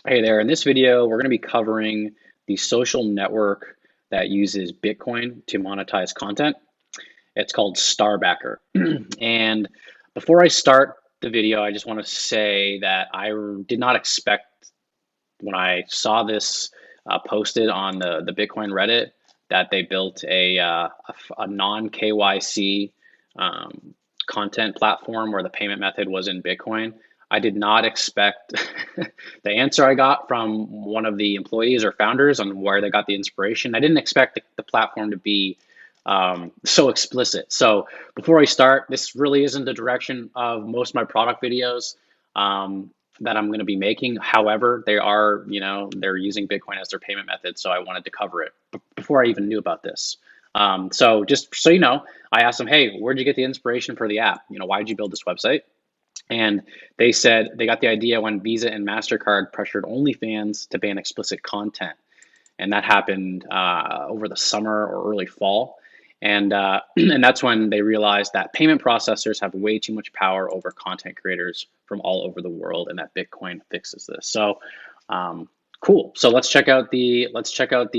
Hey there, in this video, we're going to be covering the social network that uses Bitcoin to monetize content. It's called Starbackr. And before I start the video, I just want to say that I did not expect when I saw this posted on the Bitcoin Reddit that they built a non KYC content platform where the payment method was in Bitcoin. I did not expect the answer I got from one of the employees or founders on where they got the inspiration. I didn't expect the platform to be so explicit. So before I start, this really isn't the direction of most of my product videos that I'm going to be making. However, they're using Bitcoin as their payment method, so I wanted to cover it before I even knew about this. So just so you know, I asked them, hey, where'd you get the inspiration for the app? Why did you build this website? And they said they got the idea when Visa and MasterCard pressured OnlyFans to ban explicit content. And that happened over the summer or early fall. And that's when they realized that payment processors have way too much power over content creators from all over the world, and that Bitcoin fixes this. So cool. So let's check out the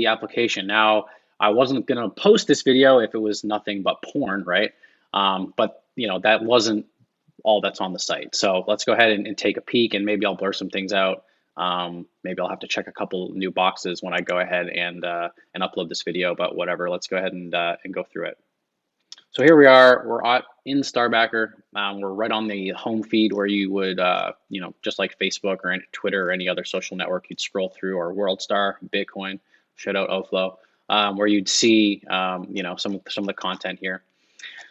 application. Now, I wasn't gonna post this video if it was nothing but porn, right? But that wasn't all that's on the site. So let's go ahead and take a peek, and maybe I'll blur some things out. Maybe I'll have to check a couple new boxes when I go ahead and upload this video, but whatever. Let's go ahead and go through it. So here we are. We're in Starbackr. We're right on the home feed where you would, just like Facebook or Twitter or any other social network, you'd scroll through, or WorldStar, Bitcoin, shout out Oflo, where you'd see, some of the content here.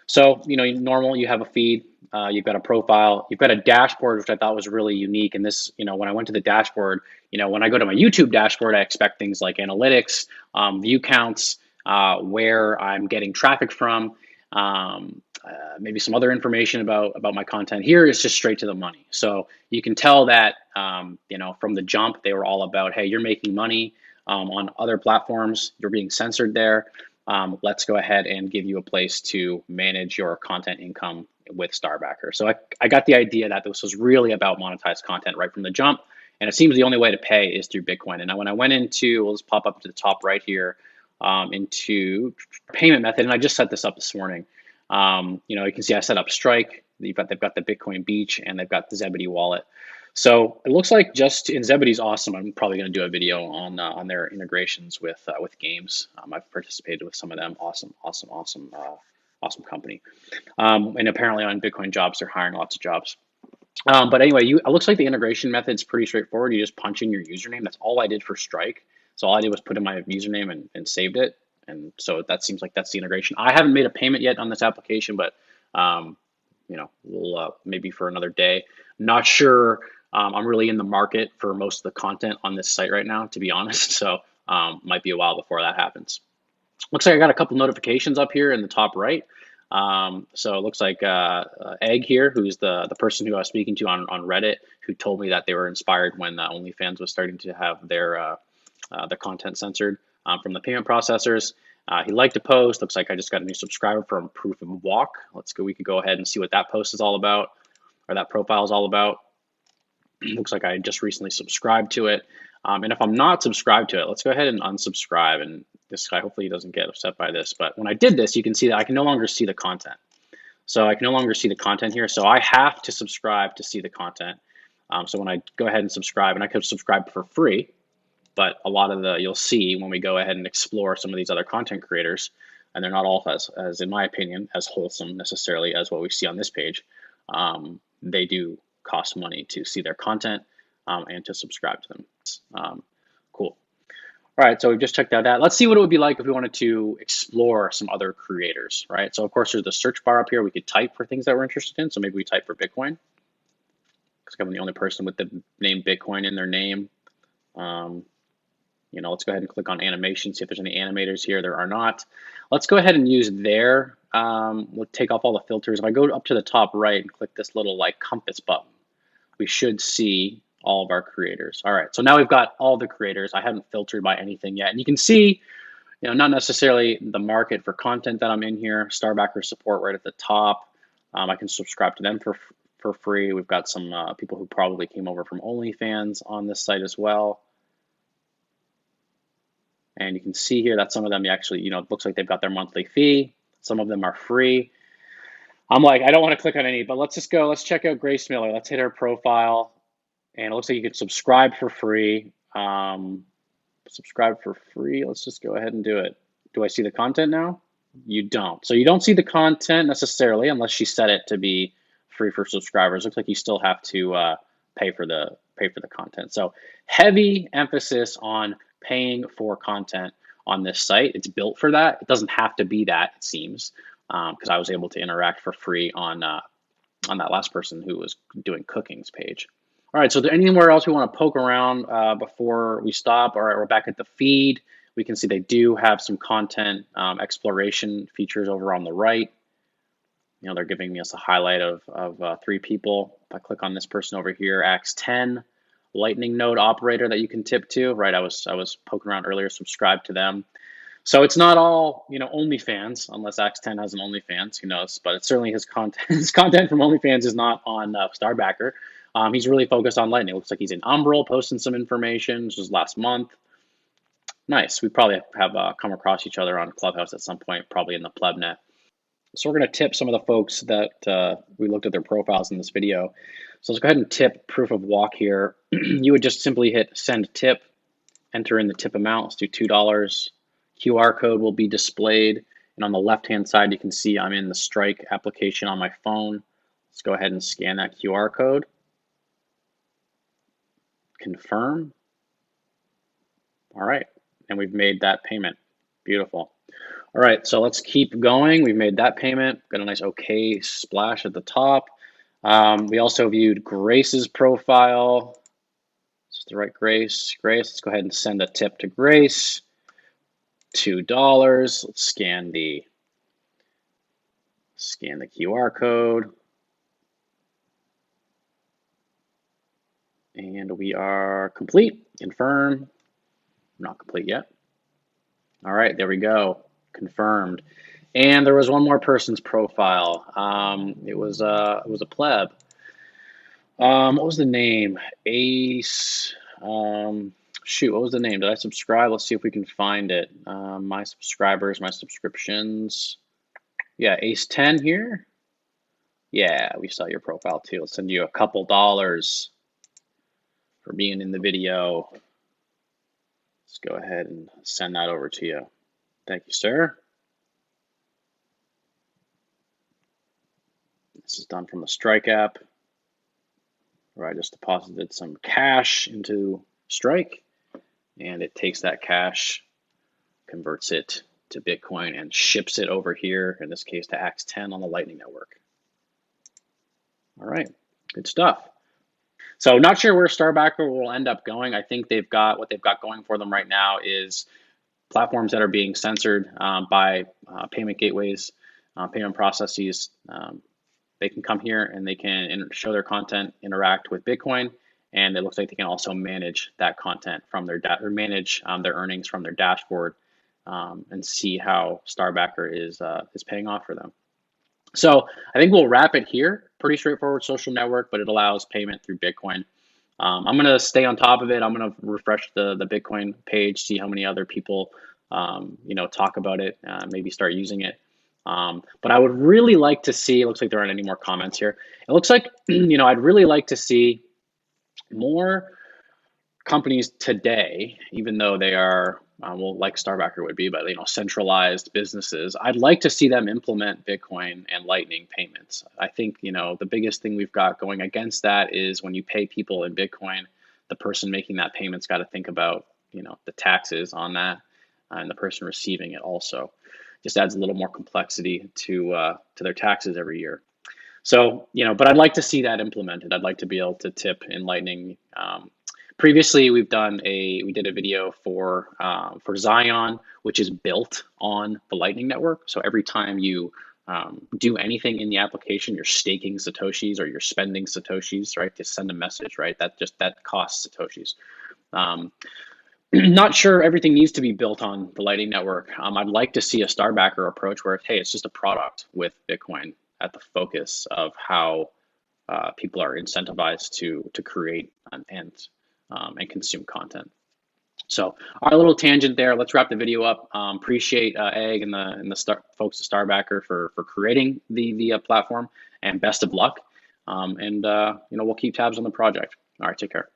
So, normal, you have a feed, you've got a profile, you've got a dashboard, which I thought was really unique. And this, when I went to the dashboard, when I go to my YouTube dashboard, I expect things like analytics, view counts, where I'm getting traffic from, maybe some other information about my content. Here is just straight to the money. So you can tell that, from the jump, they were all about, hey, you're making money on other platforms, you're being censored there. Let's go ahead and give you a place to manage your content income with Starbackr. So I got the idea that this was really about monetized content right from the jump. And it seems the only way to pay is through Bitcoin. And now when I went into, we'll just pop up to the top right here, into payment method, and I just set this up this morning. You can see I set up Strike. They've got the Bitcoin Beach, and they've got the Zebedee wallet. So it looks like and Zebedee's awesome. I'm probably going to do a video on their integrations with games. I've participated with some of them. Awesome company. And apparently on Bitcoin jobs, they're hiring lots of jobs. But anyway, it looks like the integration method's pretty straightforward. You just punch in your username. That's all I did for Strike. So all I did was put in my username and saved it. And so that seems like that's the integration. I haven't made a payment yet on this application, but we'll maybe for another day. Not sure. I'm really in the market for most of the content on this site right now, to be honest. So might be a while before that happens. Looks like I got a couple notifications up here in the top right. So it looks like Egg here, who's the person who I was speaking to on Reddit, who told me that they were inspired when OnlyFans was starting to have their content censored from the payment processors. He liked a post. Looks like I just got a new subscriber from Proof of Walk. We could go ahead and see what that post is all about, or that profile is all about. Looks like I just recently subscribed to it. And if I'm not subscribed to it, let's go ahead and unsubscribe. And this guy, hopefully he doesn't get upset by this, but when I did this, you can see that I can no longer see the content. So I can no longer see the content here. So I have to subscribe to see the content. So when I go ahead and subscribe, and I could subscribe for free, but a lot of you'll see when we go ahead and explore some of these other content creators, and they're not all as in my opinion, as wholesome necessarily as what we see on this page. They do cost money to see their content and to subscribe to them. Cool. All right, so we've just checked out that. Let's see what it would be like if we wanted to explore some other creators, right? So of course there's the search bar up here. We could type for things that we're interested in. So maybe we type for Bitcoin, because I'm the only person with the name Bitcoin in their name. Let's go ahead and click on animation, see if there's any animators here. There are not. Let's go ahead and use we'll take off all the filters. If I go up to the top right and click this little compass button, we should see all of our creators. All right, so now we've got all the creators. I haven't filtered by anything yet. And you can see, not necessarily the market for content that I'm in here. Starbackr support right at the top. I can subscribe to them for for free. We've got some people who probably came over from OnlyFans on this site as well. And you can see here that some of them actually, it looks like they've got their monthly fee. Some of them are free. I'm like, I don't want to click on any, but let's just go. Let's check out Grace Miller. Let's hit her profile. And it looks like you can subscribe for free. Subscribe for free. Let's just go ahead and do it. Do I see the content now? You don't. So you don't see the content necessarily unless you set it to be free for subscribers. Looks like you still have to pay for the content. So heavy emphasis on paying for content on this site. It's built for that. It doesn't have to be that, it seems, because I was able to interact for free on that last person who was doing cooking's page. All right, so is there anywhere else we want to poke around before we stop? All right, we're back at the feed. We can see they do have some content exploration features over on the right. They're giving us a highlight of 3 people. If I click on this person over here, Acts 10, Lightning node operator that you can tip to, right? I was poking around earlier, subscribe to them. So it's not all, OnlyFans, unless Acts 10 has an OnlyFans, who knows? But it's certainly his content. His content from OnlyFans is not on Starbackr. He's really focused on Lightning. It looks like he's in Umbrel, posting some information. This was last month. Nice. We probably have come across each other on Clubhouse at some point, probably in the plebnet. So we're going to tip some of the folks that we looked at their profiles in this video. So let's go ahead and tip proof of walk here. You would just simply hit send tip, enter in the tip amount. Let's do $2. QR code will be displayed. And on the left-hand side, you can see I'm in the Strike application on my phone. Let's go ahead and scan that QR code. Confirm. All right, and we've made that payment. Beautiful. All right, so let's keep going. We've made that payment. Got a nice OK splash at the top. We also viewed Grace's profile. Is this the right Grace? Grace, let's go ahead and send a tip to Grace. $2. Let's scan the QR code. And we are complete. Confirm. Not complete yet. All right, there we go. Confirmed. And there was one more person's profile. It was a pleb. What was the name? Ace. Shoot, what was the name? Did I subscribe? Let's see if we can find it. My subscribers, my subscriptions. Yeah, Ace 10 here. Yeah, we saw your profile too. Let's send you a couple dollars for being in the video. Let's go ahead and send that over to you. Thank you, sir. This is done from the Strike app, where I just deposited some cash into Strike, and it takes that cash, converts it to Bitcoin, and ships it over here, in this case to Acts 10 on the Lightning Network. All right, good stuff. So not sure where Starbackr will end up going. I think what they've got going for them right now is platforms that are being censored by payment gateways, payment processes. They can come here and they can show their content, interact with Bitcoin, and it looks like they can also manage that content from their manage their earnings from their dashboard and see how Starbackr is paying off for them. So I think we'll wrap it here. Pretty straightforward social network, but it allows payment through Bitcoin. I'm going to stay on top of it. I'm going to refresh the Bitcoin page, see how many other people talk about it, maybe start using it. But I would really like to see, it looks like there aren't any more comments here. It looks like, I'd really like to see more companies today, even though they are, like Starbackr would be, but centralized businesses. I'd like to see them implement Bitcoin and Lightning payments. I think the biggest thing we've got going against that is when you pay people in Bitcoin, the person making that payment's got to think about the taxes on that, and the person receiving it also. Just adds a little more complexity to their taxes every year. So but I'd like to see that implemented. I'd like to be able to tip in Lightning. Previously, we did a video for Zion, which is built on the Lightning Network. So every time you do anything in the application, you're staking Satoshis or you're spending Satoshis, right, to send a message, right? That costs Satoshis. Not sure everything needs to be built on the Lightning Network. I'd like to see a Starbackr approach where, hey, it's just a product with Bitcoin at the focus of how people are incentivized to create and consume content. So our little tangent there. Let's wrap the video up. Appreciate Egg and the folks at Starbackr for creating the platform, and best of luck. And we'll keep tabs on the project. All right, take care.